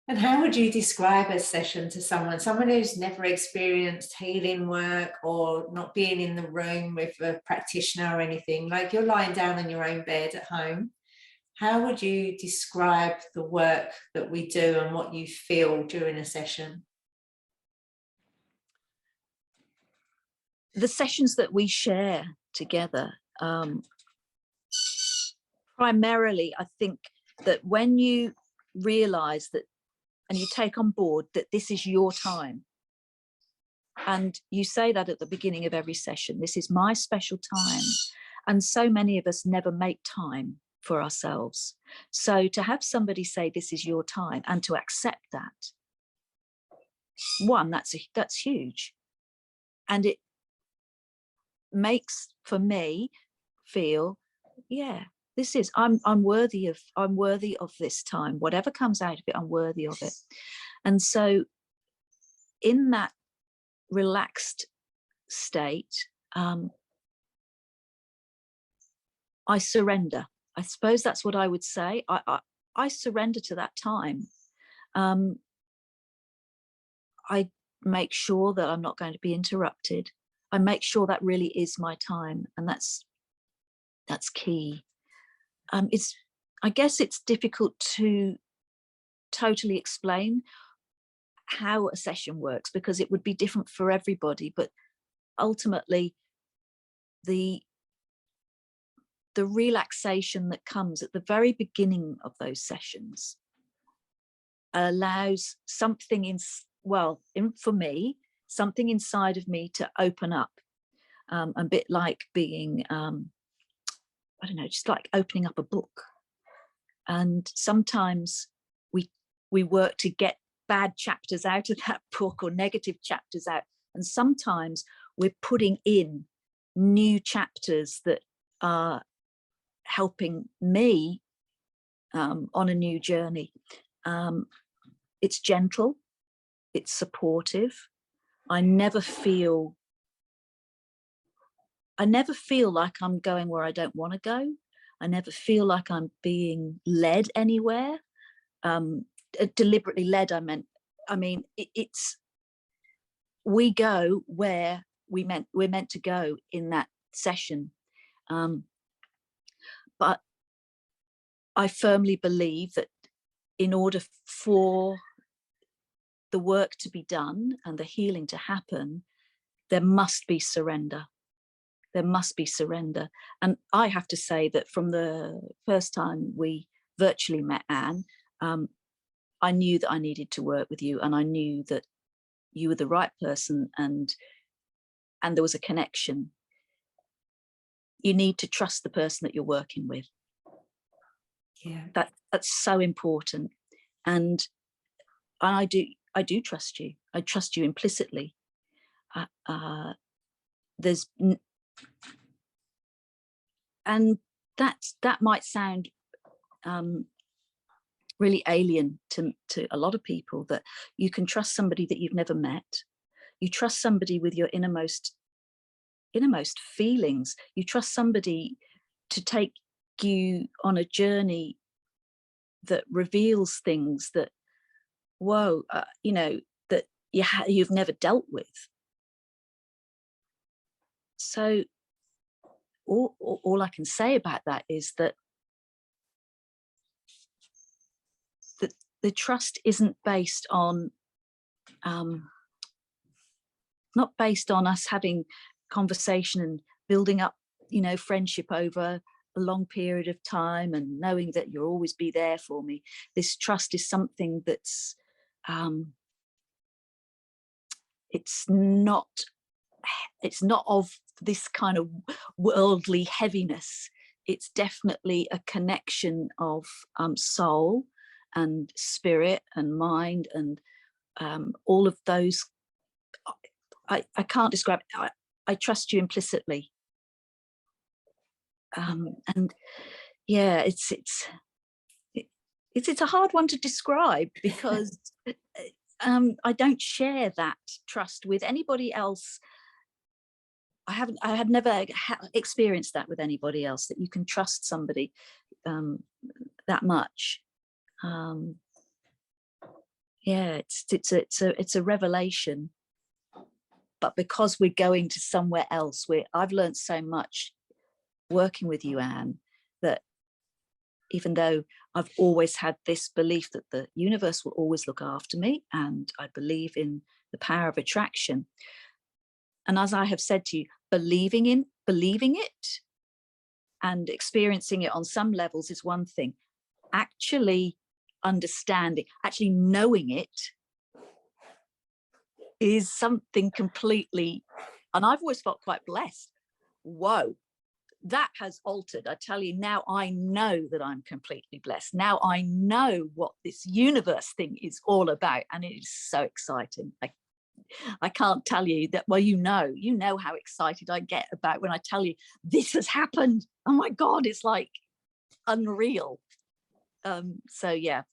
And how would you describe a session to someone who's never experienced healing work or not being in the room with a practitioner or anything? Like you're lying down on your own bed at home. How would you describe the work that we do and what you feel during a session? The sessions that we share together, primarily, I think that when you realize that and you take on board that this is your time, and you say that at the beginning of every session, this is my special time. And so many of us never make time for ourselves. So to have somebody say this is your time and to accept that, one, that's huge. And it makes for me feel, yeah, this is, I'm worthy of this time. Whatever comes out of it, I'm worthy of it. And so in that relaxed state, I surrender. I suppose that's what I would say. I surrender to that time. I make sure that I'm not going to be interrupted. I make sure that really is my time, and that's key. I guess it's difficult to totally explain how a session works because it would be different for everybody, but ultimately the relaxation that comes at the very beginning of those sessions allows something for me, something inside of me to open up, a bit like being, I don't know, just like opening up a book. And sometimes we work to get bad chapters out of that book or negative chapters out. And sometimes we're putting in new chapters that are helping me on a new journey. It's gentle, it's supportive. I never feel like I'm going where I don't want to go. I never feel like I'm being led anywhere. Deliberately led, I mean, it's we go where we're meant to go in that session. But I firmly believe that in order for the work to be done and the healing to happen, there must be surrender. There must be surrender. And I have to say that from the first time we virtually met, Anne, I knew that I needed to work with you, and I knew that you were the right person, and there was a connection. You need to trust the person that you're working with. Yeah, that's so important. And I do trust you. I trust you implicitly. And that might sound really alien to a lot of people, that you can trust somebody that you've never met. You trust somebody with your innermost feelings. You trust somebody to take you on a journey that reveals things that, that you've never dealt with. So all I can say about that is that the trust isn't based on, not based on us having conversation and building up, friendship over a long period of time and knowing that you'll always be there for me. This trust is something that's, it's not of this kind of worldly heaviness. It's definitely a connection of soul and spirit and mind and all of those. I can't describe it. I trust you implicitly. And yeah, it's a hard one to describe because I don't share that trust with anybody else. I have never experienced that with anybody else, that you can trust somebody that much. Yeah, it's a revelation. But because we're going to somewhere else, I've learned so much working with you, Anne, that even though I've always had this belief that the universe will always look after me, and I believe in the power of attraction. And as I have said to you, believing it and experiencing it on some levels is one thing. Actually understanding, actually knowing it is something completely, and I've always felt quite blessed. Whoa, that has altered. I tell you, now I know that I'm completely blessed. Now I know what this universe thing is all about, and it is so exciting. I can't tell you that. Well, you know how excited I get about when I tell you this has happened. Oh my God, it's like unreal. So yeah,